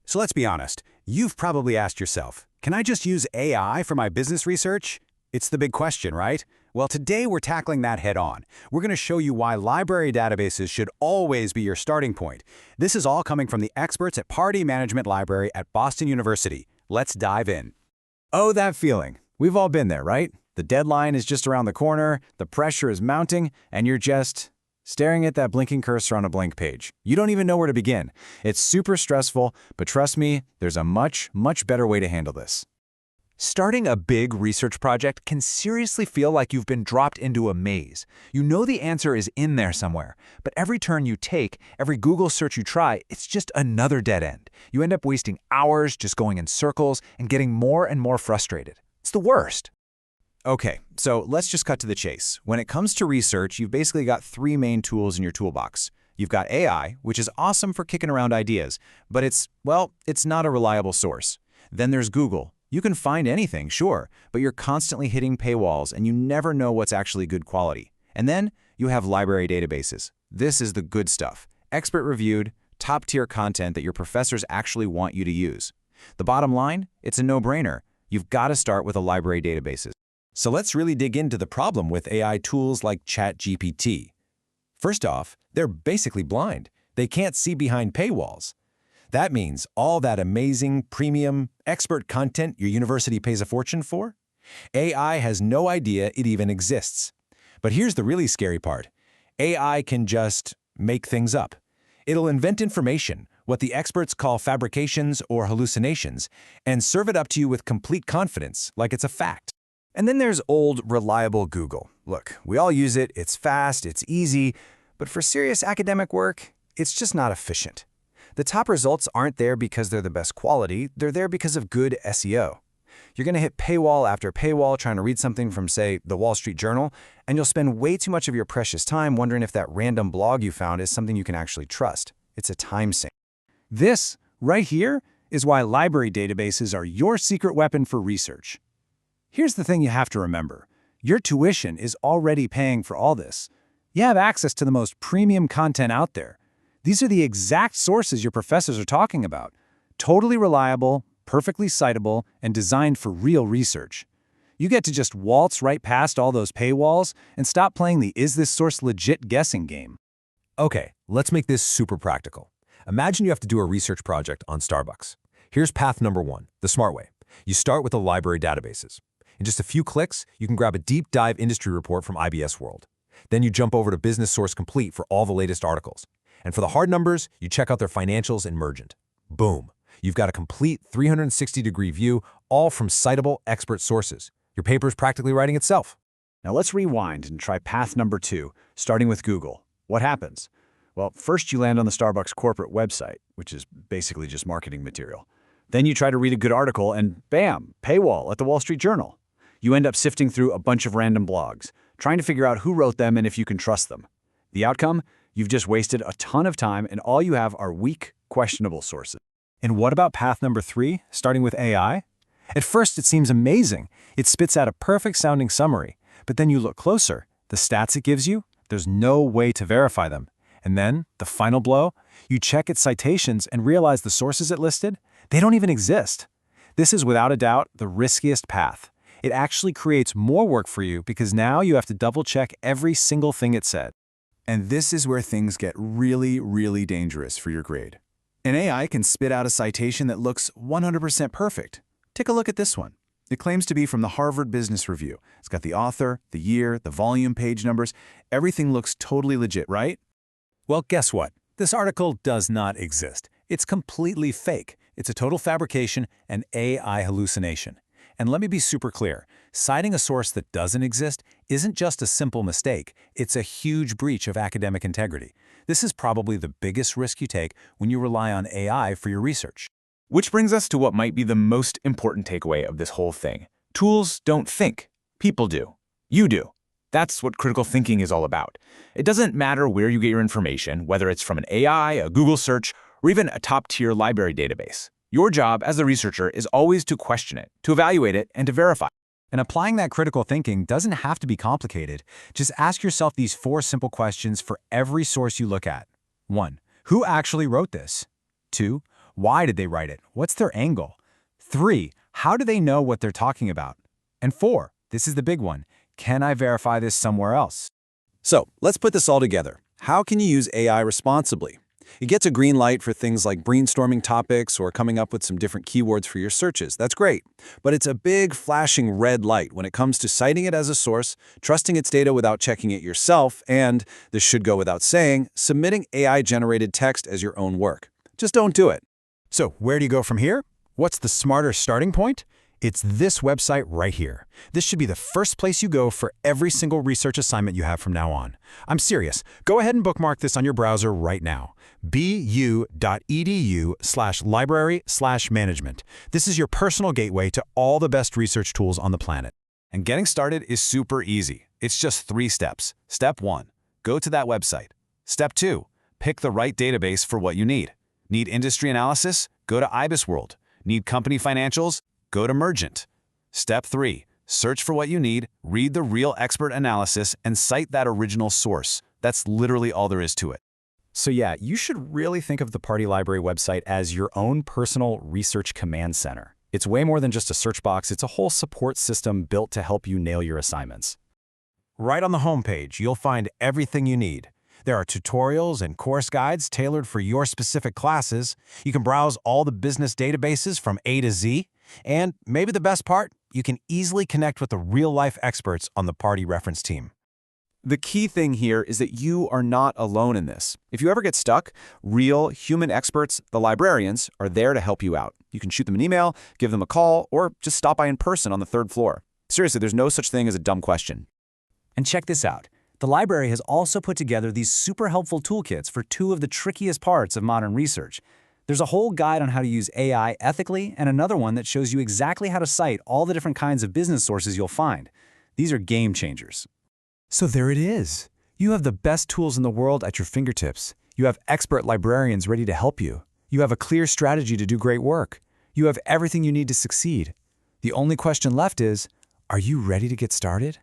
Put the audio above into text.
So let's be honest, you've probably asked yourself, can I just use AI for my business research? It's the big question, right? Well, today we're tackling that head on. We're going to show you why library databases should always be your starting point. This is all coming from the experts at Pardee Management Library at Boston University. Let's dive in. Oh, that feeling. We've all been there, right? The deadline is just around the corner, the pressure is mounting, and you're just staring at that blinking cursor on a blank page. You don't even know where to begin. It's super stressful, but trust me, there's a much better way to handle this. Starting a big research project can seriously feel like you've been dropped into a maze. You know the answer is in there somewhere, but every turn you take, every Google search you try, it's just another dead end. You end up wasting hours just going in circles and getting more and more frustrated. It's the worst. Okay, so let's just cut to the chase. When it comes to research, you've basically got three main tools in your toolbox. You've got AI, which is awesome for kicking around ideas, but it's not a reliable source. Then there's Google. You can find anything, sure, but you're constantly hitting paywalls and you never know what's actually good quality. And then you have library databases. This is the good stuff. Expert-reviewed, top-tier content that your professors actually want you to use. The bottom line? It's a no-brainer. You've got to start with a library databases. So let's really dig into the problem with AI tools like ChatGPT. First off, they're basically blind. They can't see behind paywalls. That means all that amazing, premium, expert content your university pays a fortune for, AI has no idea it even exists. But here's the really scary part. AI can just make things up. It'll invent information, what the experts call fabrications or hallucinations, and serve it up to you with complete confidence, like it's a fact. And then there's old, reliable Google. Look, we all use it, it's fast, it's easy, but for serious academic work, it's just not efficient. The top results aren't there because they're the best quality, they're there because of good SEO. You're going to hit paywall after paywall trying to read something from, say, the Wall Street Journal, and you'll spend way too much of your precious time wondering if that random blog you found is something you can actually trust. It's a time sink. This, right here, is why library databases are your secret weapon for research. Here's the thing you have to remember. Your tuition is already paying for all this. You have access to the most premium content out there. These are the exact sources your professors are talking about. Totally reliable, perfectly citable, and designed for real research. You get to just waltz right past all those paywalls and stop playing the "is this source legit" guessing game. Okay, let's make this super practical. Imagine you have to do a research project on Starbucks. Here's path number one, the smart way. You start with the library databases. In just a few clicks, you can grab a deep dive industry report from IBS World. Then you jump over to Business Source Complete for all the latest articles. And for the hard numbers, you check out their financials and Mergent. Boom! You've got a complete 360-degree view, all from citable expert sources. Your paper's practically writing itself. Now let's rewind and try path number 2, starting with Google. What happens? Well, first you land on the Starbucks corporate website, which is basically just marketing material. Then you try to read a good article and bam, paywall at the Wall Street Journal. You end up sifting through a bunch of random blogs, trying to figure out who wrote them and if you can trust them. The outcome? You've just wasted a ton of time and all you have are weak, questionable sources. And what about path number 3, starting with AI? At first it seems amazing. It spits out a perfect-sounding summary. But then you look closer. The stats it gives you, there's no way to verify them. And then, the final blow, you check its citations and realize the sources it listed, they don't even exist. This is without a doubt the riskiest path. It actually creates more work for you because now you have to double-check every single thing it said. And this is where things get really dangerous for your grade. An AI can spit out a citation that looks 100% perfect. Take a look at this one. It claims to be from the Harvard Business Review. It's got the author, the year, the volume, page numbers. Everything looks totally legit, right? Well, guess what? This article does not exist. It's completely fake. It's a total fabrication and AI hallucination. And let me be super clear, citing a source that doesn't exist isn't just a simple mistake, it's a huge breach of academic integrity. This is probably the biggest risk you take when you rely on AI for your research. Which brings us to what might be the most important takeaway of this whole thing. Tools don't think, people do. You do. That's what critical thinking is all about. It doesn't matter where you get your information, whether it's from an AI, a Google search, or even a top-tier library database. Your job as the researcher is always to question it, to evaluate it, and to verify. And applying that critical thinking doesn't have to be complicated. Just ask yourself these 4 simple questions for every source you look at. 1. Who actually wrote this? 2. Why did they write it? What's their angle? 3, how do they know what they're talking about? And 4, this is the big one, can I verify this somewhere else? So, let's put this all together. How can you use AI responsibly? It gets a green light for things like brainstorming topics or coming up with some different keywords for your searches. That's great. But it's a big flashing red light when it comes to citing it as a source, trusting its data without checking it yourself, and, this should go without saying, submitting AI-generated text as your own work. Just don't do it. So where do you go from here? What's the smarter starting point? It's this website right here. This should be the first place you go for every single research assignment you have from now on. I'm serious. Go ahead and bookmark this on your browser right now. bu.edu/library/management. This is your personal gateway to all the best research tools on the planet. And getting started is super easy. It's just 3 steps. Step 1, go to that website. Step 2, pick the right database for what you need. Need industry analysis? Go to IBISWorld. Need company financials? Go to Mergent. Step 3, search for what you need, read the real expert analysis, and cite that original source. That's literally all there is to it. So yeah, you should really think of the Pardee Library website as your own personal research command center. It's way more than just a search box, it's a whole support system built to help you nail your assignments. Right on the homepage, you'll find everything you need. There are tutorials and course guides tailored for your specific classes. You can browse all the business databases from A to Z. And maybe the best part, you can easily connect with the real-life experts on the Pardee reference team. The key thing here is that you are not alone in this. If you ever get stuck, real human experts, the librarians, are there to help you out. You can shoot them an email, give them a call, or just stop by in person on the 3rd floor. Seriously, there's no such thing as a dumb question. And check this out. The library has also put together these super helpful toolkits for 2 of the trickiest parts of modern research. There's a whole guide on how to use AI ethically and another one that shows you exactly how to cite all the different kinds of business sources you'll find. These are game changers. So there it is. You have the best tools in the world at your fingertips. You have expert librarians ready to help you. You have a clear strategy to do great work. You have everything you need to succeed. The only question left is, are you ready to get started?